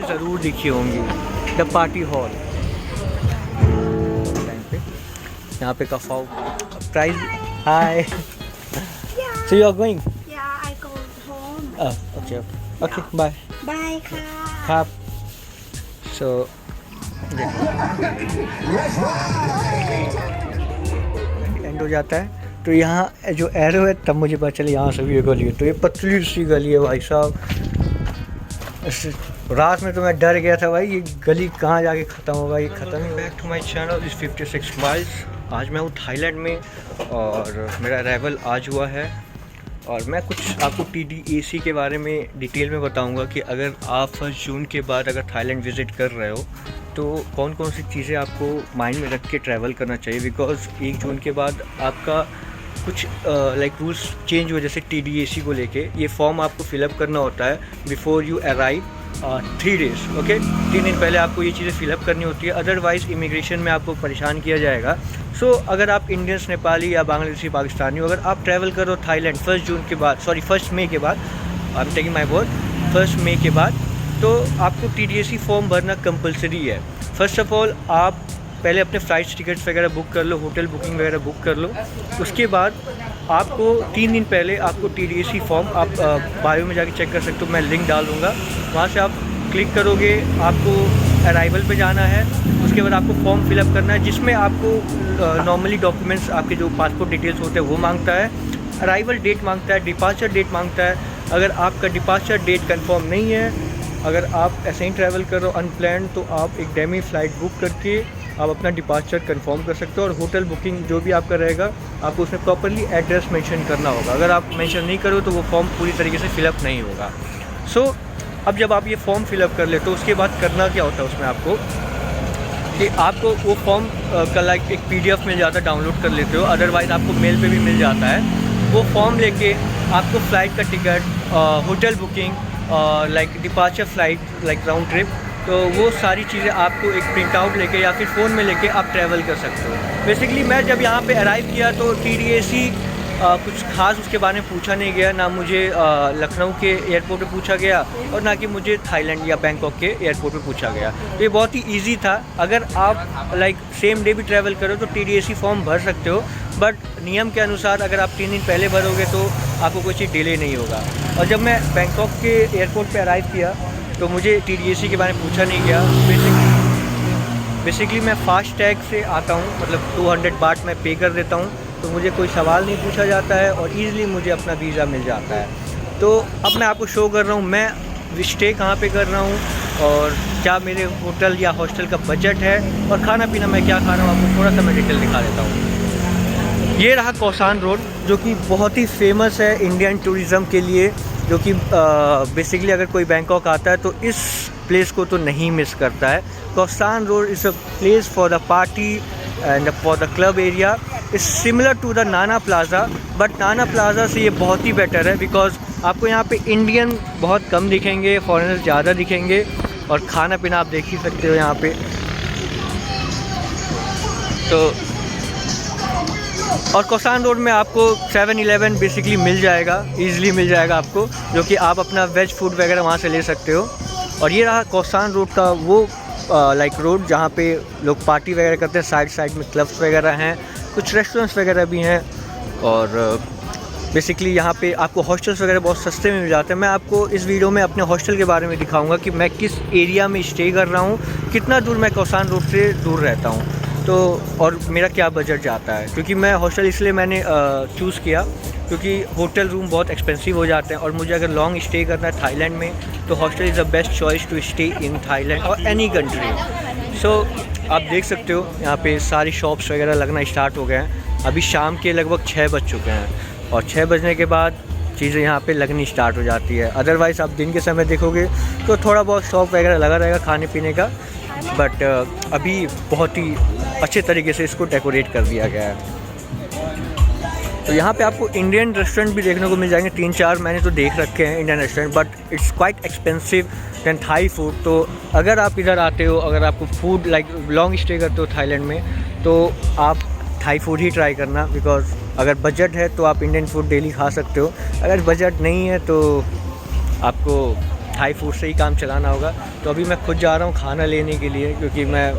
ज़रूर देखी होंगी द पार्टी हॉल। यहाँ पे कफाओ price. Hi, so you are going? Yeah, I go home. Okay okay bye. Bye, ka. हाँ, सो एंड हो जाता है तो यहाँ जो एरो है तब मुझे पता चला यहाँ से भी ये गली है। तो ये पतली सी गली है भाई साहब। रात में तो मैं डर गया था भाई, ये गली कहाँ जाके ख़त्म होगा, ये ख़त्म ही। Back to my channel is 56 miles. आज मैं हूँ थाईलैंड में और मेरा अराइवल आज हुआ है और मैं कुछ आपको TDAC के बारे में डिटेल में बताऊंगा कि अगर आप 1 जून के बाद अगर थाईलैंड विज़िट कर रहे हो तो कौन कौन सी चीज़ें आपको माइंड में रख के ट्रैवल करना चाहिए। बिकॉज़ 1 जून के बाद आपका कुछ रूल्स चेंज हो, जैसे TDAC को लेके ये फॉर्म आपको फिलअप करना होता है before you arrive 3 days. Okay, 3 दिन पहले आपको ये चीज़ें फिलअप करनी होती है, अदरवाइज़ इमिग्रेशन में आपको परेशान किया जाएगा। सो अगर आप इंडियंस, नेपाली या बांग्लादेशी, पाकिस्तानी अगर आप ट्रैवल करो थाईलैंड 1 जून के बाद, सॉरी 1 मई के बाद, I am taking my word, 1 मई के बाद, तो आपको TDAC फॉर्म भरना कंपलसरी है। फर्स्ट ऑफ ऑल आप पहले अपने फ़्लाइट्स टिकट्स वगैरह बुक कर लो, होटल बुकिंग वगैरह बुक कर लो। उसके बाद आपको 3 दिन पहले आपको TDAC फॉर्म आप बायो में जाके चेक कर सकते हो, मैं लिंक डाल दूँगा, वहाँ से आप क्लिक करोगे, आपको अराइवल पे जाना है। उसके बाद आपको फॉर्म फिलअप करना है जिसमें आपको नॉर्मली डॉक्यूमेंट्स आपके जो पासपोर्ट डिटेल्स होते हैं वो मांगता है, अराइवल डेट मांगता है, डिपार्चर डेट मांगता है। अगर आपका डिपार्चर डेट कंफर्म नहीं है, अगर आप ऐसे ही ट्रैवल कर रहे हो अनप्लान, तो आप एक डेमी फ़्लाइट बुक करके आप अपना डिपार्चर कंफर्म कर सकते हो। और होटल बुकिंग जो भी आपका रहेगा आपको उसमें प्रॉपरली एड्रेस मेंशन करना होगा। अगर आप मेंशन नहीं करो तो वो फॉर्म पूरी तरीके से फिलअप नहीं होगा। सो अब जब आप ये फॉर्म फिलअप कर ले तो उसके बाद करना क्या होता है उसमें आपको कि आपको वो फॉर्म का एक PDF मिल जाता है, डाउनलोड कर लेते हो, अदरवाइज़ आपको मेल पे भी मिल जाता है। वो फॉर्म लेके आपको फ़्लाइट का ticket, hotel booking, departure flight round trip, तो वो सारी चीज़ें आपको एक प्रिंट आउट लेके या फिर फ़ोन में लेके आप ट्रैवल कर सकते हो। बेसिकली मैं जब यहाँ पे अराइव किया तो TDAC कुछ खास उसके बारे में पूछा नहीं गया, ना मुझे लखनऊ के एयरपोर्ट पे पूछा गया और ना कि मुझे थाईलैंड या बैंकॉक के एयरपोर्ट पे पूछा गया। तो ये बहुत ही इजी था। अगर आप सेम डे भी ट्रैवल करो तो TDAC फॉर्म भर सकते हो, बट नियम के अनुसार अगर आप 3 दिन पहले भरोगे तो आपको कोई चीज़ डिले नहीं होगा। और जब मैं बैंकॉक के एयरपोर्ट पर अराइव किया तो मुझे TDAC के बारे में पूछा नहीं गया। बेसिकली मैं फास्ट टैग से आता हूँ, मतलब 200 बाट मैं पे कर देता हूँ, तो मुझे कोई सवाल नहीं पूछा जाता है और ईज़िली मुझे अपना वीज़ा मिल जाता है। तो अब मैं आपको शो कर रहा हूँ मैं स्टे कहाँ पे कर रहा हूँ और क्या मेरे होटल या हॉस्टल का बजट है और खाना पीना मैं क्या खा रहा हूँ, आपको थोड़ा सा मैं डिटेल दिखा देता हूँ। ये रहा कौसान रोड, जो कि बहुत ही फेमस है इंडियन टूरिज़म के लिए, जो कि बेसिकली अगर कोई बैंकॉक आता है तो इस प्लेस को तो नहीं मिस करता है। Khaosan Road is a place for the party and for the club area. Is similar to the Nana Plaza, but Nana Plaza से ये बहुत ही बेटर है बिकॉज़ आपको यहाँ पे इंडियन बहुत कम दिखेंगे, फॉरेनर्स ज़्यादा दिखेंगे और खाना पीना आप देख ही सकते हो यहाँ पे। तो और कौसान रोड में आपको 7-Eleven बेसिकली मिल जाएगा, ईज़िली मिल जाएगा आपको, जो कि आप अपना वेज फूड वगैरह वहाँ से ले सकते हो। और ये रहा कौसान रोड का वो रोड जहाँ पे लोग पार्टी वगैरह करते हैं, साइड में क्लब्स वगैरह हैं, कुछ रेस्टोरेंट्स वगैरह भी हैं और बेसिकली यहाँ पे आपको हॉस्टल्स वगैरह बहुत सस्ते में मिल जाते हैं। मैं आपको इस वीडियो में अपने हॉस्टल के बारे में दिखाऊंगा कि मैं किस एरिया में स्टे कर रहा हूँ, कितना दूर मैं कौसान रोड से दूर रहता हूँ, तो और मेरा क्या बजट जाता है। क्योंकि मैं हॉस्टल इसलिए मैंने चूज़ किया क्योंकि होटल रूम बहुत एक्सपेंसिव हो जाते हैं और मुझे अगर लॉन्ग स्टे करना है थाईलैंड में तो hostel is the best choice to stay in Thailand और एनी कंट्री। सो आप देख सकते हो यहाँ पे सारी शॉप्स वगैरह लगना स्टार्ट हो गए हैं। अभी शाम के लगभग 6 बज चुके हैं और 6 बजने के बाद चीज़ें यहाँ पे लगनी स्टार्ट हो जाती है। अदरवाइज़ आप दिन के समय देखोगे तो थोड़ा बहुत शॉप वगैरह लगा रहेगा खाने पीने का, बट अभी बहुत ही अच्छे तरीके से इसको डेकोरेट कर दिया गया है। तो यहाँ पे आपको इंडियन रेस्टोरेंट भी देखने को मिल जाएंगे, 3-4 मैंने तो देख रखे हैं Indian restaurant, but it's quite expensive than Thai food. तो अगर आप इधर आते हो, अगर आपको फूड लॉन्ग स्टे करते हो थाईलैंड में, तो आप थाई फूड ही ट्राई करना, बिकॉज अगर बजट है तो आप इंडियन फूड डेली खा सकते हो, अगर बजट नहीं है तो आपको थाई फूड से ही काम चलाना होगा। तो अभी मैं खुद जा रहा हूँ खाना लेने के लिए, क्योंकि मैं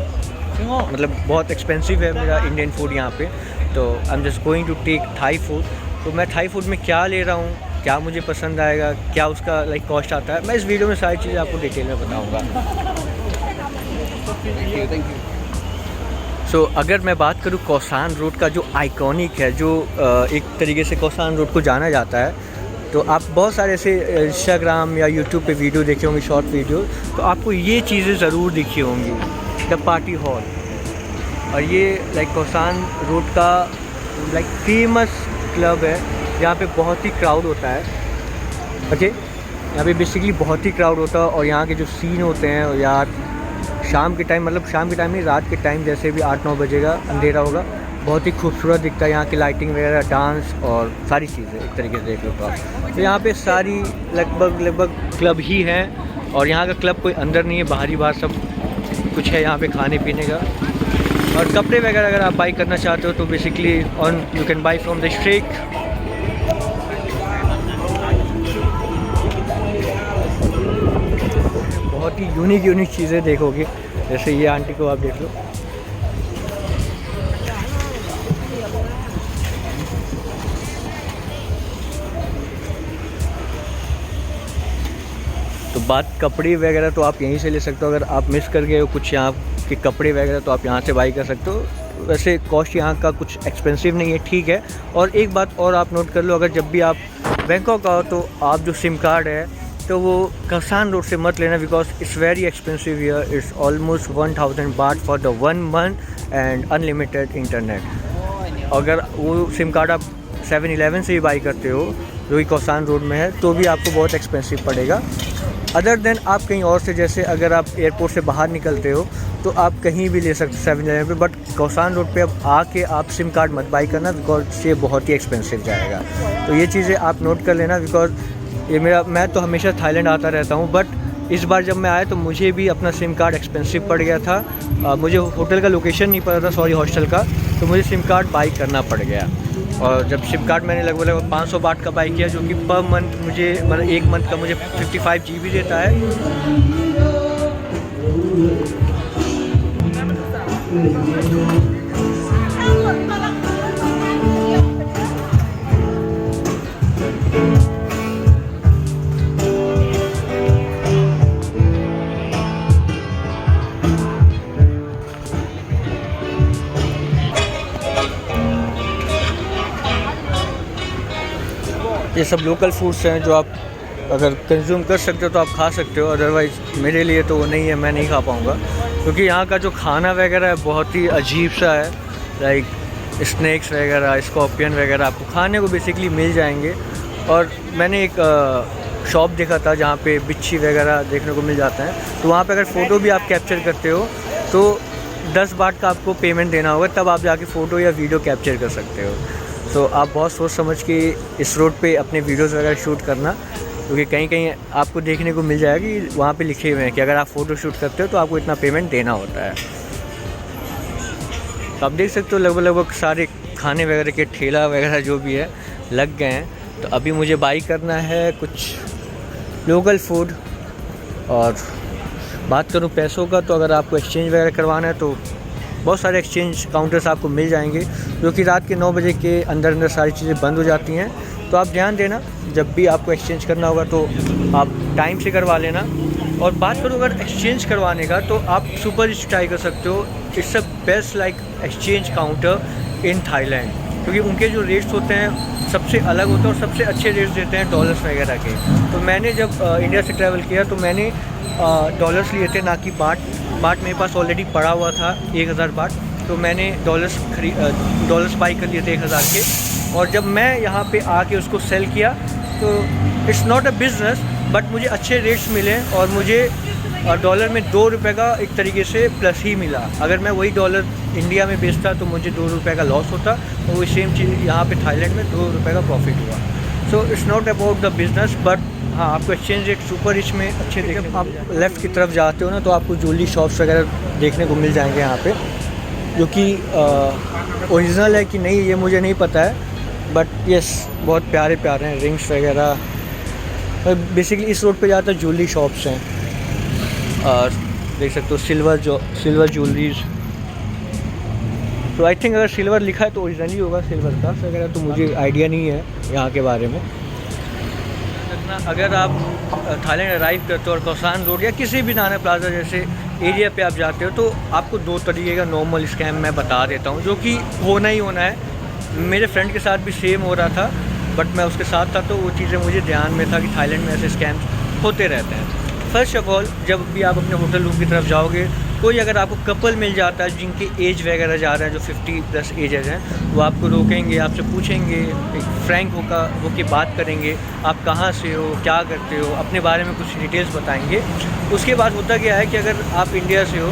मतलब बहुत एक्सपेंसिव है मेरा इंडियन फूड यहाँ पे। तो I am just going to take Thai food. तो मैं थाई फूड में क्या ले रहा हूँ, क्या मुझे पसंद आएगा, क्या उसका लाइक कॉस्ट आता है, मैं इस वीडियो में सारी चीज़ें आपको डिटेल में बताऊँगा। Thank you. सो अगर मैं बात करूँ कौसान रोड का जो आइकॉनिक है, जो एक तरीके से कौसान रोड को जाना जाता है, तो आप बहुत सारे ऐसे इंस्टाग्राम या यूट्यूब पे वीडियो देखे होंगे, शॉर्ट वीडियो, तो आपको ये चीज़ें ज़रूर दिखी होंगी, द पार्टी हॉल। और ये लाइक कौसान रोड का लाइक फेमस क्लब है, यहाँ पे बहुत ही क्राउड होता है। ओके, यहाँ पे बेसिकली बहुत ही क्राउड होता है, और यहाँ के जो सीन होते हैं, और यार शाम के टाइम, मतलब शाम के टाइम नहीं, रात के टाइम, जैसे भी 8-9 बजेगा अंधेरा होगा, बहुत ही खूबसूरत दिखता है यहाँ की लाइटिंग वगैरह, डांस और सारी चीज़ें एक तरीके से देख लो तो आप। तो यहाँ पे सारी लगभग क्लब ही हैं, और यहाँ का क्लब कोई अंदर नहीं है, बाहरी बाहर सब कुछ है यहाँ पे खाने पीने का। और कपड़े वगैरह अगर आप बाई करना चाहते हो तो basically on you can buy from the street. बहुत ही यूनिक चीज़ें देखोगे, जैसे ये आंटी को आप देख लो। तो बात कपड़े वगैरह तो आप यहीं से ले सकते हो, अगर आप मिस कर गए हो कुछ यहाँ के कपड़े वगैरह तो आप यहाँ से बाई कर सकते हो। वैसे कॉस्ट यहाँ का कुछ एक्सपेंसिव नहीं है, ठीक है। और एक बात और आप नोट कर लो, अगर जब भी आप बैंकॉक आओ तो आप जो सिम कार्ड है तो वो कौसान रोड से मत लेना, because it's very expensive here. It's almost 1000 बाट for the 1 month and unlimited internet. अगर वो सिम कार्ड आप 7-Eleven से ही बाई करते हो, जो कि कौसान रोड में है, तो भी आपको बहुत एक्सपेंसिव पड़ेगा। अदर देन आप कहीं और से, जैसे अगर आप एयरपोर्ट से बाहर निकलते हो तो आप कहीं भी ले सकते हो 7-Eleven पे, बट कौसान रोड पे अब आके आप सिम कार्ड मत बाई करना, बिकॉज ये बहुत ही एक्सपेंसिव जाएगा। तो ये चीज़ें आप नोट कर लेना, बिकॉज ये मैं तो हमेशा थाईलैंड आता रहता हूँ, बट इस बार जब मैं आया तो मुझे भी अपना सिम कार्ड एक्सपेंसिव पड़ गया था। मुझे होटल का लोकेशन नहीं पता था, सॉरी हॉस्टल का, तो मुझे सिम कार्ड बाई करना पड़ गया। और जब सिम कार्ड मैंने लगभग 500 बाट का बाई किया, जो कि पर मंथ मुझे, मतलब एक मंथ का मुझे 55 GB देता है। ये सब लोकल फूड्स हैं जो आप अगर कंज्यूम कर सकते हो तो आप खा सकते हो, अदरवाइज़ मेरे लिए तो वो नहीं है, मैं नहीं खा पाऊँगा, क्योंकि यहाँ का जो खाना वगैरह है बहुत ही अजीब सा है। लाइक स्नैक्स वगैरह, स्कॉर्पियन वगैरह आपको खाने को बेसिकली मिल जाएंगे। और मैंने एक शॉप देखा था जहाँ पे बिच्छी वगैरह देखने को मिल जाते हैं, तो वहाँ पे अगर फ़ोटो भी आप कैप्चर करते हो तो 10 बाट का आपको पेमेंट देना होगा, तब आप जाके फ़ोटो या वीडियो कैप्चर कर सकते हो। तो आप बहुत सोच समझ के इस रोड पे अपने वीडियोस वगैरह शूट करना, क्योंकि कहीं कहीं आपको देखने को मिल जाएगा कि वहाँ पे लिखे हुए हैं कि अगर आप फ़ोटो शूट करते हो तो आपको इतना पेमेंट देना होता है। तो आप देख सकते हो लगभग सारे खाने वगैरह के ठेला वगैरह जो भी है लग गए हैं। तो अभी मुझे बाई करना है कुछ लोकल फूड। और बात करूँ पैसों का, तो अगर आपको एक्सचेंज वगैरह करवाना है तो बहुत सारे एक्सचेंज काउंटर्स आपको मिल जाएंगे, जो कि रात के 9 बजे के अंदर सारी चीज़ें बंद हो जाती हैं। तो आप ध्यान देना, जब भी आपको एक्सचेंज करना होगा तो आप टाइम से करवा लेना। और बात करूँ अगर एक्सचेंज करवाने का, तो आप सुपर रिच ट्राई कर सकते हो। It's a best like exchange counter in Thailand, क्योंकि उनके जो रेट्स होते हैं सबसे अलग होते हैं और सबसे अच्छे रेट्स देते हैं डॉलर्स वगैरह के। तो मैंने जब इंडिया से ट्रैवल किया तो मैंने डॉलर्स लिए थे, ना कि बाट मेरे पास ऑलरेडी पड़ा हुआ था 1000 बाट, तो मैंने डॉलर्स बाई कर लिए थे 1000 के। और जब मैं यहाँ पे आके उसको सेल किया तो it's not a business, but मुझे अच्छे रेट्स मिले और मुझे डॉलर में 2 रुपये का एक तरीके से प्लस ही मिला। अगर मैं वही डॉलर इंडिया में बेचता तो मुझे 2 रुपये का लॉस होता, और वही सेम चीज़ यहाँ पे थाईलैंड में 2 रुपये का प्रॉफिट हुआ। So it's not about the business, but हाँ आपको एक्सचेंज रेट सुपर रिच में अच्छे देखने। आप लेफ़्ट की तरफ जाते हो ना तो आपको ज्वेलरी शॉप्स वगैरह देखने को मिल जाएंगे यहाँ पे, जो कि ओरिजिनल है कि नहीं ये मुझे नहीं पता है, बट यस बहुत प्यारे हैं रिंग्स वगैरह। बेसिकली इस रोड पे ज़्यादातर ज्वेलरी शॉप्स हैं और देख सकते हो सिल्वर ज्वेलरीज। तो आई थिंक अगर सिल्वर लिखा है तो ओरिजिनली होगा सिल्वर का वगैरह, तो मुझे आइडिया नहीं है यहाँ के बारे में। अगर आप थाईलैंड अराइव करते हो और कोसान रोड या किसी भी नाना प्लाजा जैसे एरिया पे आप जाते हो, तो आपको 2 तरीके का नॉर्मल स्कैम मैं बता देता हूँ जो कि होना ही होना है। मेरे फ्रेंड के साथ भी सेम हो रहा था, बट मैं उसके साथ था तो वो चीज़ें मुझे ध्यान में था कि थाईलैंड में ऐसे स्कैम्स होते रहते हैं। फर्स्ट ऑफ ऑल, जब भी आप अपने होटल रूम की तरफ जाओगे, कोई अगर आपको कपल मिल जाता है जिनकी एज वगैरह जा रहे हैं, जो 50+ एजेज हैं, वो आपको रोकेंगे, आपसे पूछेंगे, एक फ्रैंक होकर बात करेंगे, आप कहाँ से हो, क्या करते हो, अपने बारे में कुछ डिटेल्स बताएंगे। उसके बाद होता क्या है कि अगर आप इंडिया से हो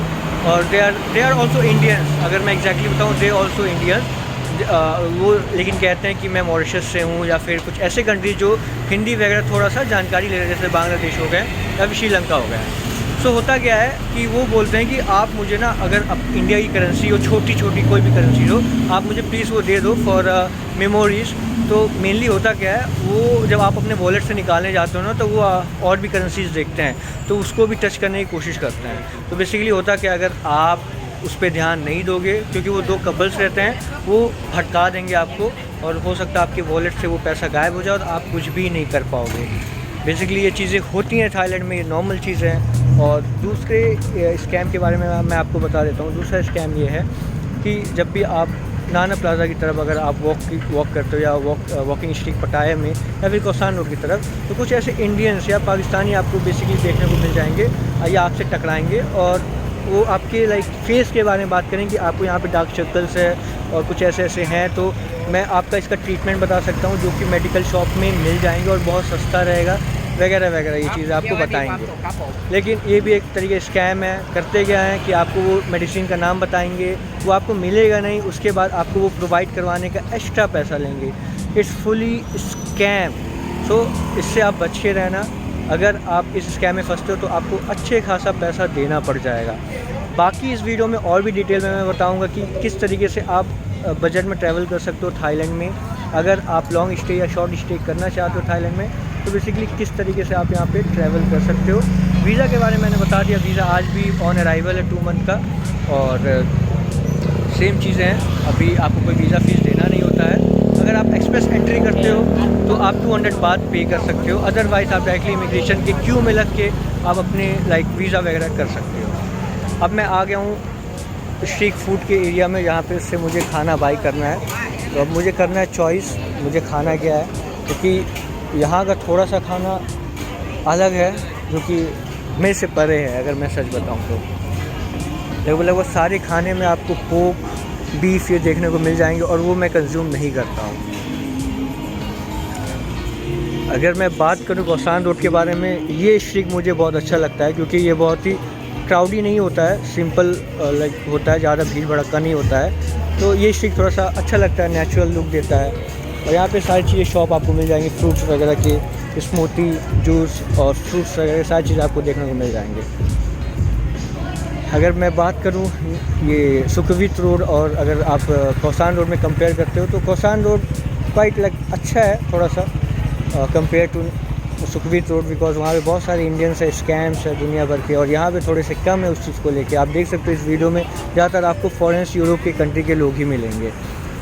और दे आर ऑल्सो इंडियंस, अगर मैं एग्जैक्टली बताऊँ दे ऑल्सो इंडियंस, वो लेकिन कहते हैं कि मैं मॉरिशस से हूँ या फिर कुछ ऐसे कंट्री जो हिंदी वगैरह थोड़ा सा जानकारी ले रहे हैं, जैसे बांग्लादेश हो गए या फिर श्रीलंका हो गया। सो होता क्या है कि वो बोलते हैं कि आप मुझे ना, अगर इंडिया की करेंसी हो, छोटी कोई भी करेंसी हो, आप मुझे प्लीज़ वो दे दो फॉर मेमोरीज़। तो मेनली होता क्या है, वो जब आप अपने वॉलेट से निकालने जाते हो ना, तो वो और भी करेंसीज देखते हैं, तो उसको भी टच करने की कोशिश करते हैं। तो बेसिकली होता क्या, अगर आप उस पर ध्यान नहीं दोगे, क्योंकि वो 2 कपल्स रहते हैं, वो भटका देंगे आपको और हो सकता है आपके वॉलेट से वो पैसा गायब हो जाए और आप कुछ भी नहीं कर पाओगे। बेसिकली ये चीज़ें होती हैं थाईलैंड में, ये नॉर्मल चीज़ है। और दूसरे स्कैम के बारे में मैं आपको बता देता हूँ। दूसरा स्कैम ये है कि जब भी आप नाना प्लाजा की तरफ अगर आप वॉक करते हो या वॉकिंग स्ट्रीट पटाया में या फिर कोसान रोड की तरफ, तो कुछ ऐसे इंडियंस या पाकिस्तानी आपको बेसिकली देखने को मिल जाएंगे या आपसे टकराएंगे और वो आपके फेस के बारे में बात करें कि आपको यहाँ पे डार्क सर्कल्स है और कुछ ऐसे हैं। तो मैं आपका इसका ट्रीटमेंट बता सकता हूँ जो कि मेडिकल शॉप में मिल जाएंगे और बहुत सस्ता रहेगा वगैरह, ये चीज़ें आपको बताएंगे। लेकिन ये भी एक तरीके स्कैम है। करते क्या है कि आपको वो मेडिसिन का नाम बताएंगे, वो आपको मिलेगा नहीं, उसके बाद आपको वो प्रोवाइड करवाने का एक्स्ट्रा पैसा लेंगे। It's fully scam. सो इससे आप बच के रहना। अगर आप इस स्कैम में फंसते हो तो आपको अच्छे खासा पैसा देना पड़ जाएगा। बाकी इस वीडियो में और भी डिटेल में मैं बताऊंगा कि किस तरीके से आप बजट में ट्रैवल कर सकते हो थाईलैंड में। अगर आप लॉन्ग स्टे या शॉर्ट स्टे करना चाहते हो थाईलैंड में, तो बेसिकली किस तरीके से आप यहाँ पे ट्रैवल कर सकते हो। वीज़ा के बारे में मैंने बता दिया, वीज़ा आज भी ऑन अराइवल है 2 मंथ का और सेम चीज़ें हैं। अभी आपको कोई वीज़ा फ़ीस देना नहीं होता है। अगर आप एक्सप्रेस एंट्री करते हो तो आप 200 बात पे कर सकते हो, अदरवाइज़ आप डायरेक्टली इमिग्रेशन के क्यू में लग के आप अपने वीज़ा वगैरह कर सकते हो। अब मैं आ गया हूँ स्ट्रीट फूड के एरिया में, जहाँ पे उससे मुझे खाना बाई करना है। तो अब मुझे करना है चॉइस, मुझे खाना क्या है, क्योंकि यहाँ का थोड़ा सा खाना अलग है जो कि मेरे से परे है। अगर मैं सच बताऊँ तो लगभग सारे खाने में आपको पोर्क, बीफ ये देखने को मिल जाएंगे और वो मैं कंज्यूम नहीं करता हूँ। अगर मैं बात करूँ कोसान रोड के बारे में, ये स्ट्रीट मुझे बहुत अच्छा लगता है क्योंकि ये बहुत ही क्राउडी नहीं होता है, सिंपल होता है, ज़्यादा भीड़ भड़का नहीं होता है। तो ये स्ट्रीट थोड़ा सा अच्छा लगता है, नेचुरल लुक देता है। और यहाँ पे सारी चीज़ें शॉप आपको मिल जाएंगी, फ्रूट्स वगैरह के, स्मूथी, जूस और फ्रूट्स वगैरह सारी चीज़ें आपको देखने को मिल जाएंगे। अगर मैं बात करूँ ये सुखवीत रोड और अगर आप कोसान रोड में कंपेयर करते हो, तो कोसान रोड क्वाइट अच्छा है थोड़ा सा कंपेयर टू सुखवीत रोड, बिकॉज वहाँ पे बहुत सारे इंडियंस है, स्कैम्स है दुनिया भर के, और यहाँ पे थोड़े से कम है उस चीज़ को लेके। आप देख सकते हो इस वीडियो में ज़्यादातर आपको फॉरेनर्स, यूरोप के कंट्री के लोग ही मिलेंगे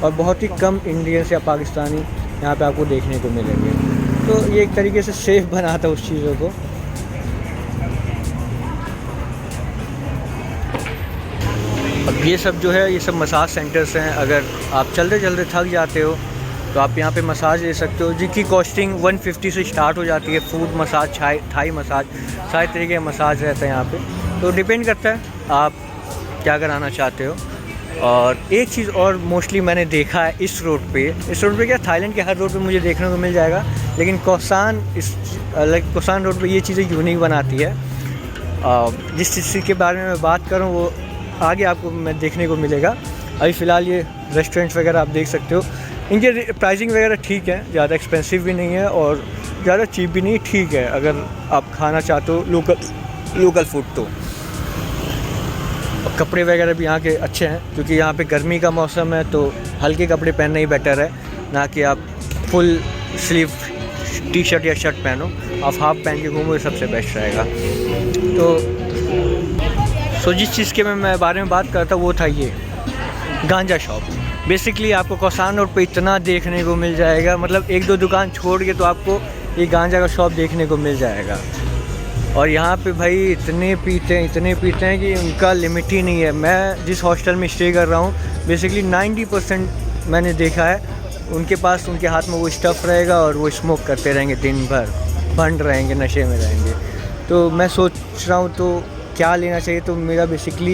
और बहुत ही कम इंडियंस या पाकिस्तानी यहाँ पे आपको देखने को मिलेंगे। तो ये एक तरीके से सेफ बनाता है उस चीज़ों को। अब ये सब जो है, ये सब मसाज सेंटर्स हैं। अगर आप चलते चलते थक जाते हो तो आप यहाँ पे मसाज ले सकते हो, जिनकी कॉस्टिंग 150 से स्टार्ट हो जाती है। फूड मसाज, थाई मसाज, सारे तरीके के मसाज रहते हैं यहाँ पे। तो डिपेंड करता है आप क्या कराना चाहते हो। और एक चीज़ और मोस्टली मैंने देखा है इस रोड पे क्या, थाईलैंड के हर रोड पे मुझे देखने को मिल जाएगा, लेकिन कोसान रोड पे ये चीज़ें यूनिक बनाती है। जिस चीज़ के बारे में मैं बात करूँ वो आगे आपको मैं देखने को मिलेगा। अभी फ़िलहाल ये रेस्टोरेंट्स वगैरह आप देख सकते हो, इनके प्राइसिंग वगैरह ठीक है, ज़्यादा एक्सपेंसिव भी नहीं है और ज़्यादा चीप भी नहीं, ठीक है अगर आप खाना चाहते हो लोकल फूड। तो कपड़े वगैरह भी यहाँ के अच्छे हैं क्योंकि यहाँ पे गर्मी का मौसम है, तो हल्के कपड़े पहनना ही बेटर है, ना कि आप फुल स्लीव टी शर्ट या शर्ट पहनो। आप हाफ पहन के घूमो, ये सबसे बेस्ट रहेगा। तो जिस चीज़ के मैं बारे में बात करता वो था ये गांजा शॉप। बेसिकली आपको कौसान रोड पे इतना देखने को मिल जाएगा, मतलब एक दो दुकान छोड़ के तो आपको ये गांजा का शॉप देखने को मिल जाएगा। और यहाँ पे भाई इतने पीते हैं कि उनका लिमिट ही नहीं है। मैं जिस हॉस्टल में स्टे कर रहा हूँ, बेसिकली 90% मैंने देखा है उनके पास, उनके हाथ में वो स्टफ़ रहेगा और वो स्मोक करते रहेंगे दिन भर, बंद रहेंगे, नशे में रहेंगे। तो मैं सोच रहा हूँ तो क्या लेना चाहिए। तो मेरा बेसिकली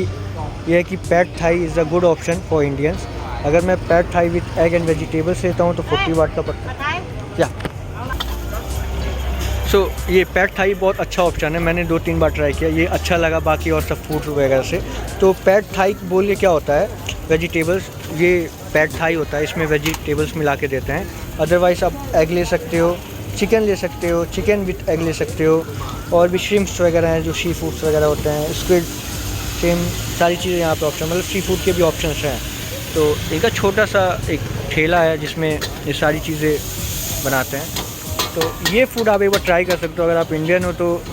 ये है कि pad Thai is a good option for Indians. अगर मैं pad Thai with egg and vegetables लेता हूँ तो 40 वाट का पड़ता है। या ये पैड थाई बहुत अच्छा ऑप्शन है, मैंने 2-3 बार ट्राई किया, ये अच्छा लगा बाकी और सब फूड वगैरह से। तो पैड थाई बोल के क्या होता है, वेजिटेबल्स, ये पैड थाई होता है, इसमें वेजिटेबल्स मिला के देते हैं। अदरवाइज़ आप एग ले सकते हो, चिकन ले सकते हो, चिकन विथ एग ले सकते हो, और भी श्रिम्प्स वगैरह हैं जो सी फूड्स वगैरह होते हैं, स्क्विड, सेम सारी चीज़ें यहाँ पे ऑप्शन, मतलब सी फूड के भी ऑप्शंस हैं। तो इनका छोटा सा एक ठेला है जिसमें ये सारी चीज़ें बनाते हैं। तो ये फूड आप एक बार ट्राई कर सकते हो अगर आप इंडियन हो, तो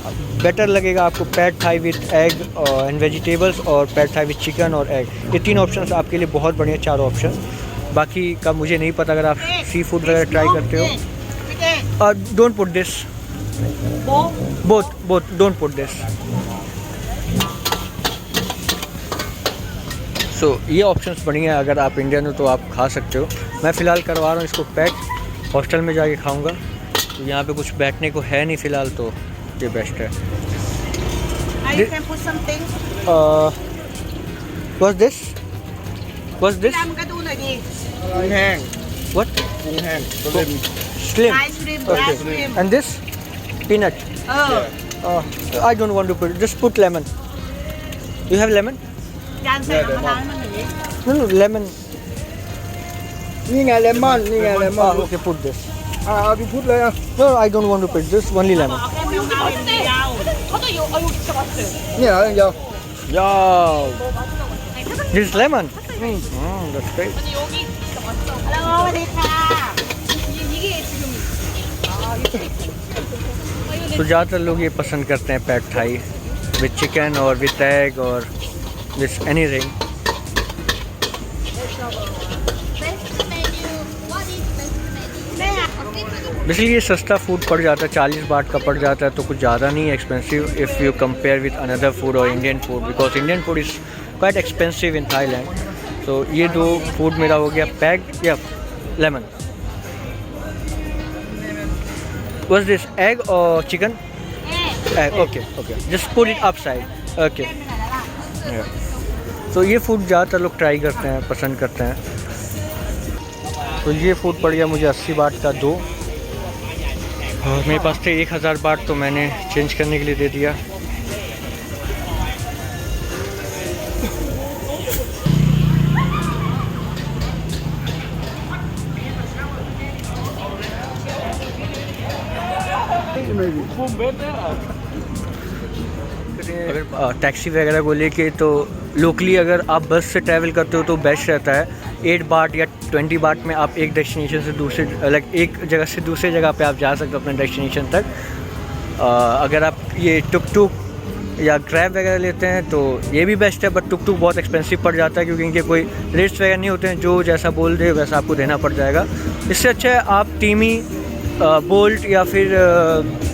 बेटर लगेगा आपको pad Thai with egg and vegetables, और पैड थाई विथ चिकन और एग। ये 3 ऑप्शंस आपके लिए बहुत बढ़िया, 4 ऑप्शन। बाकी का मुझे नहीं पता, अगर आप सी फूड वगैरह ट्राई करते हो। Don't put this, both don't put this. ये ऑप्शंस बढ़िया है, अगर आप इंडियन हो तो आप खा सकते हो। मैं फ़िलहाल करवा रहा हूँ इसको पैक, हॉस्टल में जाके खाऊंगा। तो यहाँ पे कुछ बैठने को है नहीं फ़िलहाल, तो ये बेस्ट है। What's this? What's this? What? Slim. Okay. And this? Peanut. I don't want to put. Just put lemon. You have lemon? No, lemon. นี่ไงเลมอนนี่ไงเลมอน Okay, put this. เอาไปพูดเลยอ่ะ No, I don't want to put this. Only lemon. เนี่ยเหรออย่างเดียว Yo. This is lemon. That's great. तो ज़्यादातर लोग ये पसंद करते हैं pad Thai with chicken और with egg और with anything. Basically ये सस्ता फूड पड़ जाता है, 40 बाट का पड़ जाता है, तो कुछ ज़्यादा नहीं expensive if you compare with another food और Indian food, because Indian food is quite expensive in Thailand. तो ये 2 फूड मेरा हो गया पैक या lemon. What's this? Egg or chicken? Egg. Okay. Just put it upside. Okay. Yeah. तो ये food ज़्यादातर लोग ट्राई करते हैं, पसंद करते हैं। तो ये फूड पड़ गया मुझे 80 बाट का 2, और मेरे पास थे 1000 बाट, तो मैंने चेंज करने के लिए दे दिया। अगर टैक्सी वगैरह को लेके, तो लोकली अगर आप बस से ट्रैवल करते हो तो बेस्ट रहता है। 8 बाट या 20 बाट में आप एक डेस्टिनेशन से दूसरे, अलग एक जगह से दूसरे जगह पे आप जा सकते हो अपने डेस्टिनेशन तक। अगर आप ये टुक या ग्रैब वगैरह लेते हैं तो ये भी बेस्ट है, बट टुक बहुत एक्सपेंसिव पड़ जाता है क्योंकि इनके कोई रेट्स वगैरह नहीं होते हैं, जो जैसा बोल दे वैसा आपको देना पड़ जाएगा। इससे अच्छा है आप टीमी, बोल्ट या फिर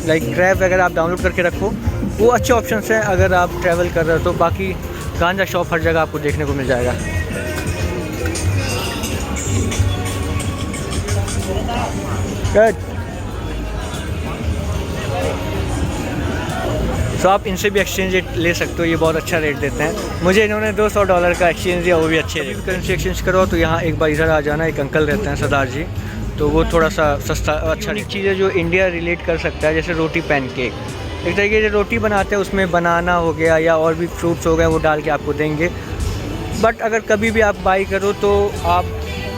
लाइक ग्रैब वगैरह आप डाउनलोड करके रखो, वो अच्छे ऑप्शंस हैं अगर आप ट्रैवल कर रहे हो। तो बाकी गांजा शॉप हर जगह आपको देखने को मिल जाएगा। गुड। तो आप इनसे भी एक्सचेंज रेट ले सकते हो, ये बहुत अच्छा रेट देते हैं। मुझे इन्होंने $200 का एक्सचेंज दिया, वो भी अच्छे रेट। करेंसी एक्सचेंज करो तो यहाँ एक बार इधर आ जाना, एक अंकल रहते हैं सरदार जी, तो वो थोड़ा सा सस्ता अच्छा चीज़ें जो इंडिया रिलेट कर सकता है, जैसे रोटी पैनकेक, एक तरीके से रोटी बनाते हैं, उसमें बनाना हो गया या और भी फ्रूट्स हो गए, वो डाल के आपको देंगे। बट अगर कभी भी आप बाई करो तो आप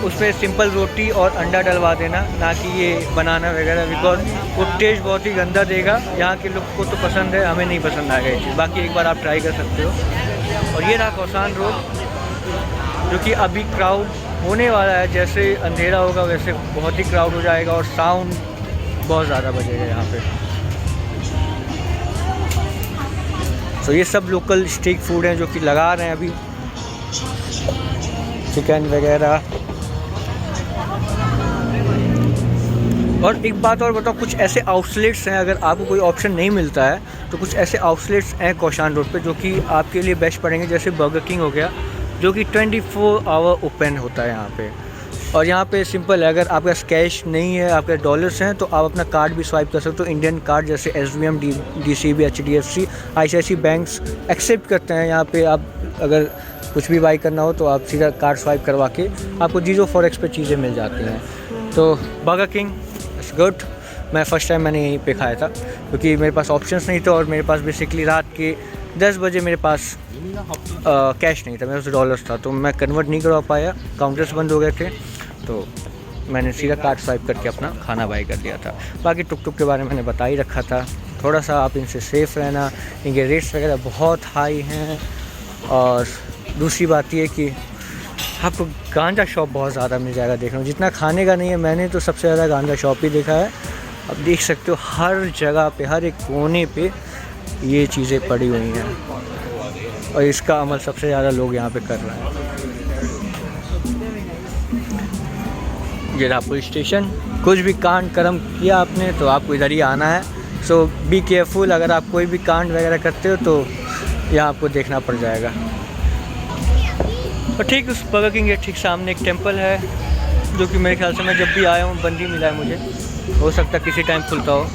उसमें सिंपल रोटी और अंडा डलवा देना, ना कि ये बनाना वगैरह, बिकॉज वो टेस्ट बहुत ही गंदा देगा। यहाँ के लोग को तो पसंद है, हमें नहीं पसंद आएगा ये चीज़। बाकी एक बार आप ट्राई कर सकते हो। और ये रहा कौसान रोड, जो कि अभी क्राउड होने वाला है, जैसे अंधेरा होगा वैसे बहुत ही क्राउड हो जाएगा और साउंड बहुत ज़्यादा बजेगा यहाँ पे। तो ये सब लोकल स्ट्रीट फूड हैं जो कि लगा रहे हैं अभी, चिकन वगैरह। और एक बात और बताओ, कुछ ऐसे आउटलेट्स हैं, अगर आपको कोई ऑप्शन नहीं मिलता है तो कुछ ऐसे आउटलेट्स हैं कौशान रोड पे जो कि आपके लिए बेस्ट पड़ेंगे। जैसे बर्गर किंग हो गया, जो कि 24 आवर ओपन होता है यहाँ पे। और यहाँ पे सिंपल है, अगर आपके पास कैश नहीं है, आपके डॉलर्स हैं, तो आप अपना कार्ड भी स्वाइप कर सकते हो। इंडियन कार्ड जैसे SBM, DCB, HDFC, ICICI banks accept करते हैं यहाँ पे। आप अगर कुछ भी बाई करना हो तो आप सीधा कार्ड स्वाइप करवा के आपको जीरो फॉरेक्स पे चीज़ें मिल जाती हैं। तो बर्गर किंग इट्स गुड। मैं फ़र्स्ट टाइम मैंने यहीं पे खाया था क्योंकि मेरे पास ऑप्शंस नहीं थे और मेरे पास बेसिकली रात के 10 बजे मेरे पास कैश नहीं था, मेरे पास डॉलर्स था, तो मैं कन्वर्ट नहीं करवा पाया, काउंटर्स बंद हो गए थे, तो मैंने सीधा कार्ड स्वाइप करके अपना खाना बाई कर दिया था। बाकी टुक टुक के बारे में मैंने बता ही रखा था, थोड़ा सा आप इनसे सेफ़ रहना, इनके रेट्स वगैरह बहुत हाई हैं। और दूसरी बात ये कि आपको गांजा शॉप बहुत ज़्यादा मिल जाएगा देखने में, जितना खाने का नहीं है। मैंने तो सबसे ज़्यादा गांजा शॉप ही देखा है। अब देख सकते हो हर जगह पे, हर एक कोने पे ये चीज़ें पड़ी हुई हैं और इसका अमल सबसे ज़्यादा लोग यहाँ पे कर रहे हैं। ये रहा पुलिस स्टेशन। कुछ भी कांड कर्म किया आपने तो आपको इधर ही आना है। सो बी केयरफुल, अगर आप कोई भी कांड वगैरह करते हो तो यहाँ आपको देखना पड़ जाएगा। और ठीक उस बर्गर किंग के ठीक सामने एक टेंपल है जो कि मेरे ख्याल से मैं जब भी आया हूँ बंद ही मिला है मुझे, हो सकता है किसी टाइम खुलता हो।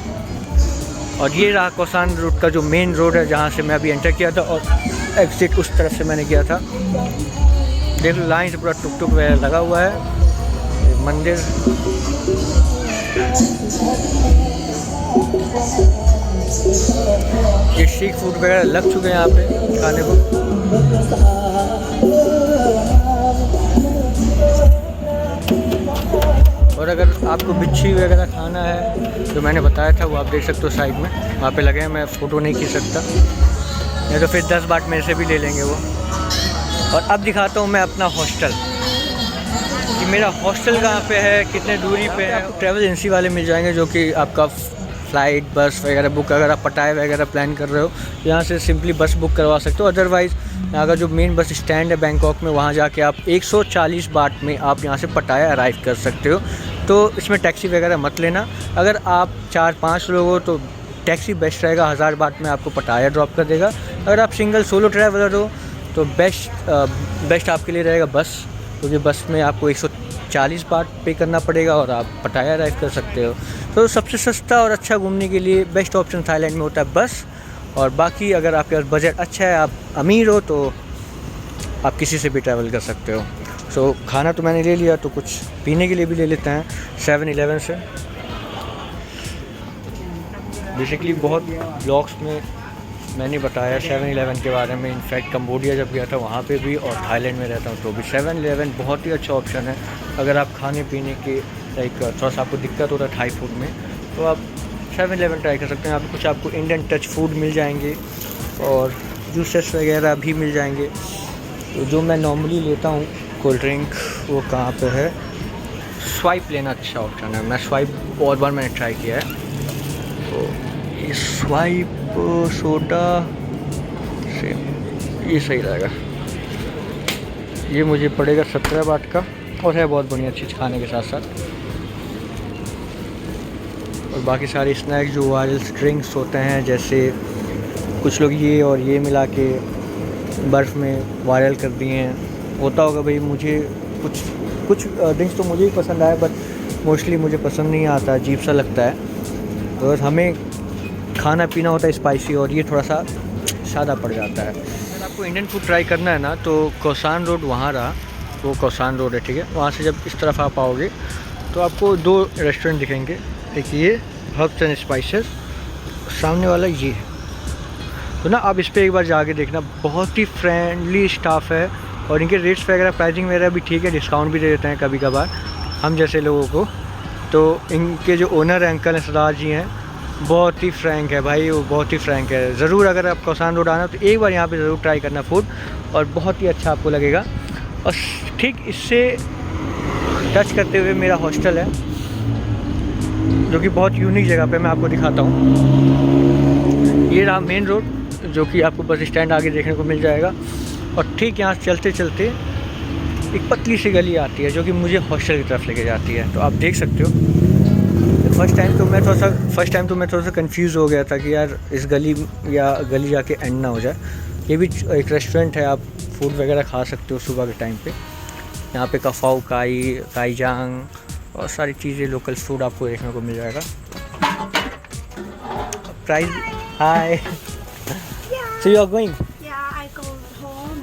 और ये रहा कौसान रोड का जो मेन रोड है जहाँ से मैं अभी एंटर किया था, और एग्ज़िट उस तरफ से मैंने किया था। देख लो लाइन से पूरा टुक टुक वगैरह लगा हुआ है। मंदिर ये स्ट्रीट फूड वगैरह लग चुके हैं यहाँ पे खाने को। और अगर आपको बिच्छी वगैरह खाना है जो मैंने बताया था वो आप देख सकते हो साइड में, वहाँ पे लगे हैं। मैं फ़ोटो नहीं खींच सकता, नहीं तो फिर 10 बात मेरे से भी ले लेंगे वो। और अब दिखाता हूँ मैं अपना हॉस्टल कि मेरा हॉस्टल कहाँ पे है, कितने दूरी पे है। आपको ट्रैवल एजेंसी वाले मिल जाएंगे जो कि आपका फ़्लाइट बस वगैरह बुक, अगर आप पटाया वगैरह प्लान कर रहे हो यहाँ से सिंपली बस बुक करवा सकते हो। अदरवाइज़ यहाँ का जो मेन बस स्टैंड है बैंकॉक में, वहाँ जाके आप 140 बात में आप यहाँ से पटाया अराइव कर सकते हो। तो इसमें टैक्सी वगैरह मत लेना। अगर आप 4-5 लोग हो तो टैक्सी बेस्ट रहेगा, 1000 बात में आपको पटाया ड्रॉप कर देगा। अगर आप सिंगल सोलो ट्रैवलर हो तो बेस्ट आपके लिए रहेगा बस, क्योंकि बस में आपको 140 बात पे करना पड़ेगा और आप पटाया अराइव कर सकते हो। तो सबसे सस्ता और अच्छा घूमने के लिए बेस्ट ऑप्शन थाईलैंड में होता है बस। और बाकी अगर आपके पास बजट अच्छा है, आप अमीर हो, तो आप किसी से भी ट्रैवल कर सकते हो। सो खाना तो मैंने ले लिया, तो कुछ पीने के लिए भी ले लेते हैं 7-Eleven से। बेसिकली बहुत ब्लॉग्स में मैंने बताया 7-Eleven के बारे में। इनफैक्ट कंबोडिया जब गया था वहाँ पे भी, और थाईलैंड में रहता हूँ तो भी 7-Eleven बहुत ही अच्छा ऑप्शन है। अगर आप खाने पीने के लाइक थोड़ा सा आपको दिक्कत होता है थाई फूड में, तो आप 7-Eleven ट्राई कर सकते हैं। आप कुछ आपको इंडियन टच फूड मिल जाएंगे और जूसेस वगैरह भी मिल जाएंगे। तो जो मैं नॉर्मली लेता हूँ कोल्ड ड्रिंक, वो कहाँ पे है, स्वाइप लेना अच्छा ऑप्शन है। मैं स्वाइप बहुत बार मैंने ट्राई किया है, तो ये स्वाइप सोडा से ये सही रहेगा। ये मुझे पड़ेगा 17 बात का और है बहुत बढ़िया चीज़ खाने के साथ साथ। और बाकी सारे स्नैक्स जो वाइल्ड ड्रिंक्स होते हैं, जैसे कुछ लोग ये और ये मिला के बर्फ़ में वायरल कर दिए हैं। होता होगा भाई, मुझे कुछ ड्रिंक्स तो मुझे ही पसंद आया, बट मोस्टली मुझे पसंद नहीं आता, अजीब सा लगता है। तो हमें खाना पीना होता है स्पाइसी, और ये थोड़ा सा सादा पड़ जाता है। अगर आपको इंडियन फूड ट्राई करना है ना, तो कौसान रोड वहाँ रहा, वो कौसान रोड है, ठीक है। वहाँ से जब इस तरफ आप आओगे तो आपको 2 रेस्टोरेंट दिखेंगे। एक ये हर्ब्स एंड स्पाइसेस, सामने वाला ये है। तो ना आप इस पर एक बार जाके देखना, बहुत ही फ्रेंडली स्टाफ है और इनके रेट्स वगैरह प्राइसिंग वगैरह भी ठीक है, डिस्काउंट भी दे देते हैं कभी कभार हम जैसे लोगों को। तो इनके जो ओनर हैं अंकल सरदार जी हैं, बहुत ही फ्रैंक है भाई, वो बहुत ही फ्रैंक है। ज़रूर अगर आप कौसान रोड आना तो एक बार यहाँ पे ज़रूर ट्राई करना फूड, और बहुत ही अच्छा आपको लगेगा। और ठीक इससे टच करते हुए मेरा हॉस्टल है, जो कि बहुत यूनिक जगह पे मैं आपको दिखाता हूँ। ये रहा मेन रोड, जो कि आपको बस स्टैंड आगे देखने को मिल जाएगा। और ठीक यहाँ से चलते चलते एक पतली सी गली आती है जो कि मुझे हॉस्टल की तरफ लेके जाती है। तो आप देख सकते हो फर्स्ट टाइम तो मैं थोड़ा सा कंफ्यूज हो गया था कि यार इस गली जाके एंड ना हो जाए। ये भी एक रेस्टोरेंट है, आप फूड वगैरह खा सकते हो सुबह के टाइम पे। यहाँ पे कफ़ाऊ काईजांग और सारी चीज़ें लोकल फूड आपको देखने को मिल जाएगा। Price hi so you are going Yeah, I go home.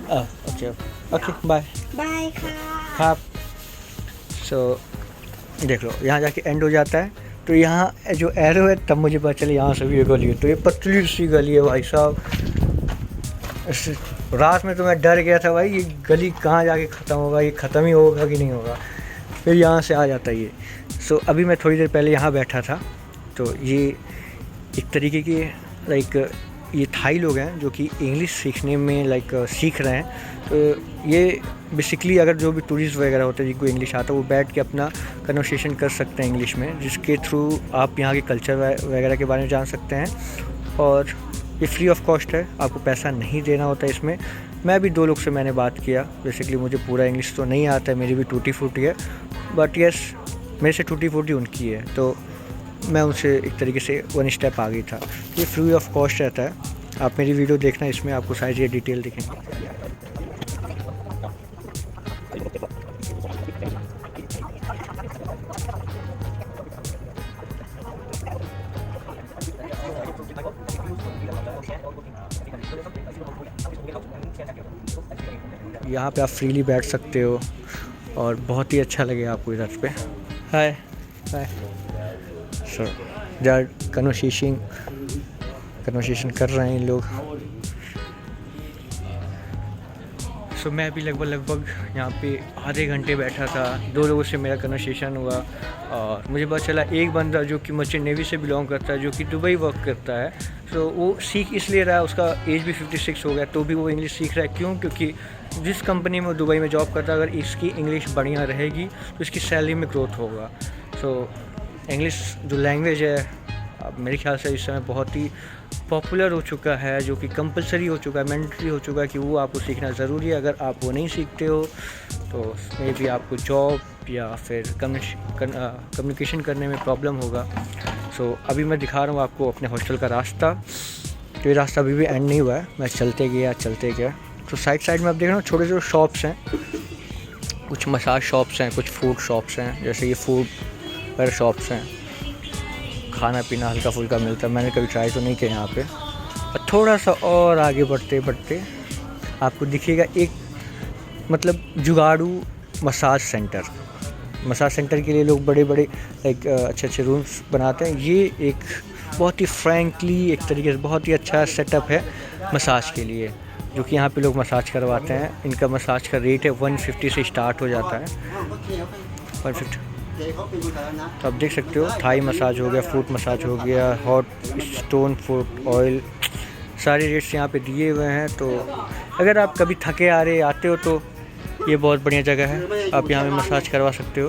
Okay bye Bye ka. हाँ। सो देख लो यहाँ जाके एंड हो जाता है। तो यहाँ जो एरो है तब मुझे पता चला यहाँ से भी ये गली है। तो ये पतली सी गली है भाई साहब। रात में तो मैं डर गया था भाई ये गली कहाँ जाके ख़त्म होगा, ये ख़त्म ही होगा कि नहीं होगा। फिर यहाँ से आ जाता है ये। सो अभी मैं थोड़ी देर पहले यहाँ बैठा था। तो ये एक तरीके की ये थाई लोग हैं जो कि इंग्लिश सीखने में सीख रहे हैं। तो ये बेसिकली अगर जो भी टूरिस्ट वगैरह होते हैं जिनको इंग्लिश आता है वो बैठ के अपना कन्वर्सेशन कर सकते हैं इंग्लिश में, जिसके थ्रू आप यहाँ के कल्चर वगैरह के बारे में जान सकते हैं। और ये फ्री ऑफ कॉस्ट है, आपको पैसा नहीं देना होता है इसमें। मैं भी 2 लोग से मैंने बात किया। बेसिकली मुझे पूरा इंग्लिश तो नहीं आता है, मेरी भी टूटी फूटी है, बट यस मेरे से टूटी फूटी उनकी है। तो मैं उनसे एक तरीके से 1 स्टेप आगे था। ये फ्री ऑफ कॉस्ट रहता है। आप मेरी वीडियो देखना, इसमें आपको सारी चीज़ें डिटेल दिखेंगे। यहाँ पे आप फ्रीली बैठ सकते हो और बहुत ही अच्छा लगेगा आपको इधर पे। हाय हाय सो यार कन्वर्सेशन कर रहे हैं इन लोग। सो मैं अभी लगभग यहाँ पे आधे घंटे बैठा था। 2 लोगों से मेरा कन्वर्सेशन हुआ और मुझे पता चला एक बंदा जो कि मर्चेंट नेवी से बिलोंग करता है, जो कि दुबई वर्क करता है। तो वो सीख इसलिए रहा है, उसका एज भी 56 हो गया तो भी वो इंग्लिश सीख रहा है। क्यों? क्योंकि जिस कंपनी में दुबई में जॉब करता है अगर इसकी इंग्लिश बढ़िया रहेगी तो इसकी सैलरी में ग्रोथ होगा। सो इंग्लिश जो लैंग्वेज है अब मेरे ख्याल से इस समय बहुत ही पॉपुलर हो चुका है, जो कि कंपलसरी हो चुका है, मैंडेटरी हो चुका है कि वो आपको सीखना ज़रूरी है। अगर आप वो नहीं सीखते हो तो मे बी आपको जॉब या फिर कम्युनिकेशन करने में प्रॉब्लम होगा। सो अभी मैं दिखा रहा हूँ आपको अपने हॉस्टल का रास्ता। तो ये रास्ता अभी भी एंड नहीं हुआ है, मैं चलते गया। तो साइड में आप देख रहे हो छोटे छोटे शॉप्स हैं, कुछ मसाज शॉप्स हैं, कुछ फूड शॉप्स हैं। जैसे ये फूड वगैरह शॉप्स हैं, खाना पीना हल्का फुल्का मिलता है। मैंने कभी ट्राई तो नहीं किया यहाँ पे। और थोड़ा सा और आगे बढ़ते आपको दिखेगा एक जुगाड़ू मसाज सेंटर के लिए लोग बड़े अच्छे रूम्स बनाते हैं। ये एक बहुत ही फ्रैंकली एक तरीके से बहुत ही अच्छा सेटअप है मसाज के लिए, जो कि यहाँ पे लोग मसाज करवाते हैं। इनका मसाज का रेट है 150 से स्टार्ट हो जाता है, 150। तो आप देख सकते हो थाई मसाज हो गया, फुट मसाज हो गया, हॉट स्टोन फुट ऑयल, सारे रेट्स यहाँ पे दिए हुए हैं। तो अगर आप कभी थके आते हो तो ये बहुत बढ़िया जगह है, आप यहाँ पे मसाज करवा सकते हो।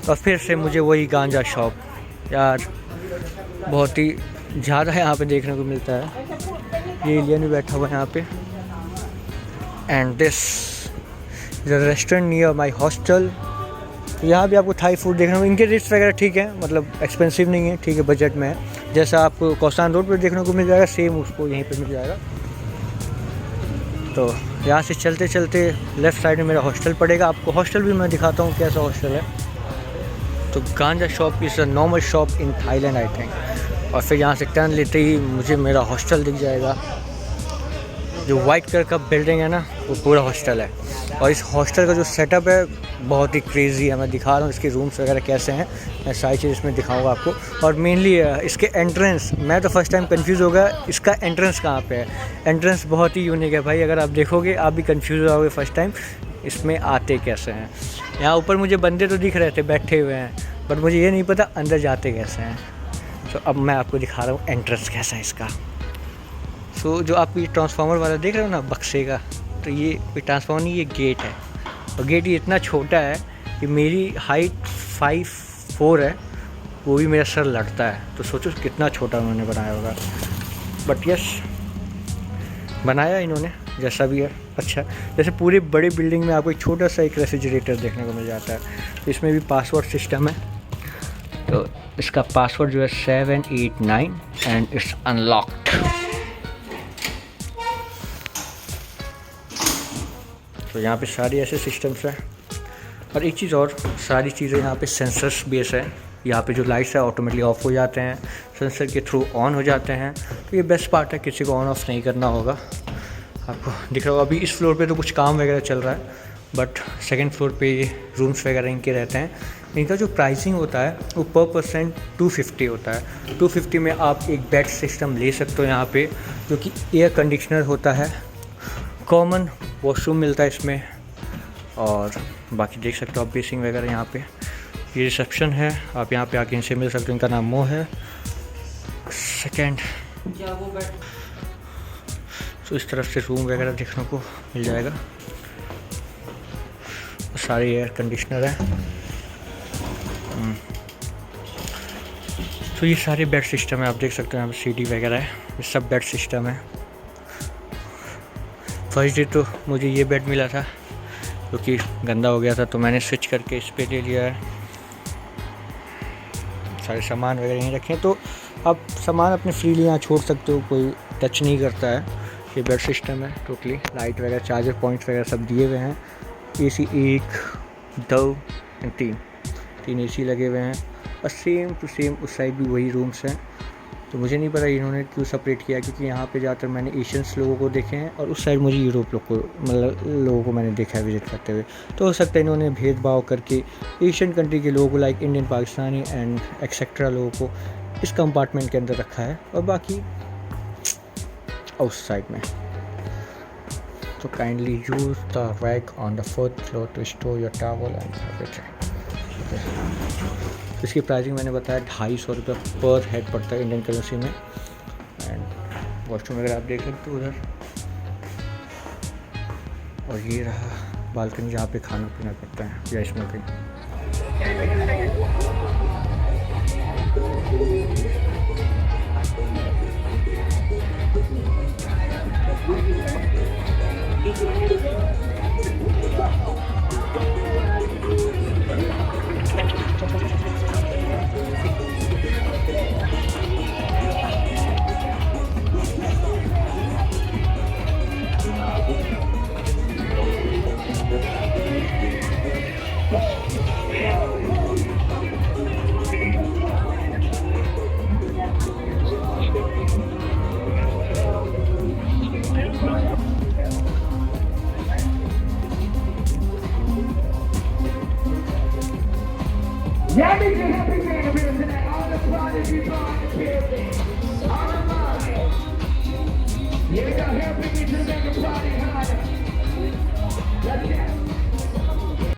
और फिर से मुझे वही गांजा शॉप, यार बहुत ही ज़्यादा यहाँ पे देखने को मिलता है। ये एलियन भी बैठा हुआ है यहाँ पे। And this is a restaurant near my hostel. यहाँ भी आपको थाई फूड देखने को, इनके रेट्स वगैरह ठीक है, एक्सपेंसिव नहीं है, ठीक है, बजट में है। जैसा आपको कौसान रोड पर देखने को मिल जाएगा सेम उसको यहीं पे मिल जाएगा। तो यहाँ से चलते लेफ़्ट साइड में मेरा हॉस्टल पड़ेगा। आपको हॉस्टल भी मैं दिखाता हूँ कैसा हॉस्टल है। तो गांजा shop is a normal shop in Thailand I think. और फिर यहाँ से टर्न लेते ही मुझे मेरा हॉस्टल दिख जाएगा। जो वाइट कलर का बिल्डिंग है ना, वो पूरा हॉस्टल है। और इस हॉस्टल का जो सेटअप है बहुत ही क्रेज़ी है। मैं दिखा रहा हूँ इसके रूम्स वगैरह कैसे हैं, मैं सारी चीज़ इसमें दिखाऊंगा आपको। और मेनली इसके एंट्रेंस, मैं तो फर्स्ट टाइम कंफ्यूज हो गया इसका एंट्रेंस कहाँ पे है। एंट्रेंस बहुत ही यूनिक है भाई, अगर आप देखोगे आप भी कंफ्यूज हो जाओगे फर्स्ट टाइम इसमें आते कैसे हैं। यहाँ ऊपर मुझे बंदे तो दिख रहे थे बैठे हुए हैं, बट मुझे ये नहीं पता अंदर जाते कैसे हैं। तो अब मैं आपको दिखा रहा हूँ एंट्रेंस कैसा है इसका। सो जो आप ये ट्रांसफार्मर वाला देख रहे हो ना बक्से का, तो ये कोई ट्रांसफार्मर नहीं, ये गेट है। और गेट ये इतना छोटा है कि मेरी हाइट 5'4" है, वो भी मेरा सर लड़ता है। तो सोचो कितना छोटा उन्होंने बनाया होगा। बट यस, बनाया इन्होंने जैसा भी है अच्छा। जैसे पूरी बड़ी बिल्डिंग में आपको एक छोटा सा एक रेफ्रिजरेटर देखने को मिल जाता है, तो इसमें भी पासवर्ड सिस्टम है। तो इसका पासवर्ड जो है 789 एंड इट्स अनलॉक्ड। तो यहाँ पे सारी ऐसे सिस्टम्स हैं। और एक चीज़ और, सारी चीज़ें यहाँ पे सेंसर्स बेस है। यहाँ पे जो लाइट्स है ऑटोमेटिकली ऑफ हो जाते हैं, सेंसर के थ्रू ऑन हो जाते हैं। तो ये बेस्ट पार्ट है, किसी को ऑन ऑफ नहीं करना होगा। आपको दिख रहा होगा अभी इस फ्लोर पे तो कुछ काम वगैरह चल रहा है, बट सेकंड फ्लोर पे ये रूम्स वगैरह इनके रहते हैं। इनका जो प्राइसिंग होता है वो पर पर्सन 250 होता है। 250 में आप एक बेड सिस्टम ले सकते हो यहाँ पे, जो कि एयर कंडीशनर होता है, कॉमन वॉशरूम मिलता है इसमें, और बाकी देख सकते हो आप बेसिंग वगैरह यहाँ पे। ये रिसेप्शन है, आप यहाँ पे आके इनसे मिल सकते हो। इनका नाम मो है। सेकेंड तो इस तरफ से रूम वगैरह देखने को मिल जाएगा। सारे एयर कंडीशनर है। तो ये सारे बेड सिस्टम है, आप देख सकते हो यहाँ पे सीडी वगैरह है, ये सब बेड सिस्टम है। फर्स्ट डे तो मुझे ये बेड मिला था क्योंकि गंदा हो गया था, तो मैंने स्विच करके इस पे ले लिया है। सारे सामान वगैरह यहीं रखे हैं, तो आप सामान अपने फ्रीली यहाँ छोड़ सकते हो, कोई टच नहीं करता है। ये बेड सिस्टम है टोटली, लाइट वगैरह, चार्जर पॉइंट्स वगैरह सब दिए हुए हैं। एसी 1 2 और 3 एसी लगे हुए हैं, और सेम टू सेम उस साइड भी वही रूम्स हैं। तो मुझे नहीं पता इन्होंने क्यों सेपरेट किया, क्योंकि यहाँ पे ज़्यादातर मैंने एशियंस लोगों को देखे हैं, और उस साइड मुझे यूरोप लोगों को मैंने देखा है विजिट करते हुए। तो हो सकता है इन्होंने भेदभाव करके एशियन कंट्री के लोगों को, like Indian, Pakistani and etcetera लोगों को इस कंपार्टमेंट के अंदर रखा है, और बाकी उस साइड में। तो kindly use the rack on the 4th floor to store your towel and everything. इसकी प्राइसिंग मैंने बताया 250 रुपये पर हेड पड़ता है इंडियन करेंसी में। एंड वॉशरूम वगैरह आप देख सकते हो उधर, और ये रहा बालकनी जहाँ पे खाना पीना करता है या smoking. Yeah, we can happy man here tonight. All the party people on the building. All right. Yeah, we got happy people to make the party harder. Let's go.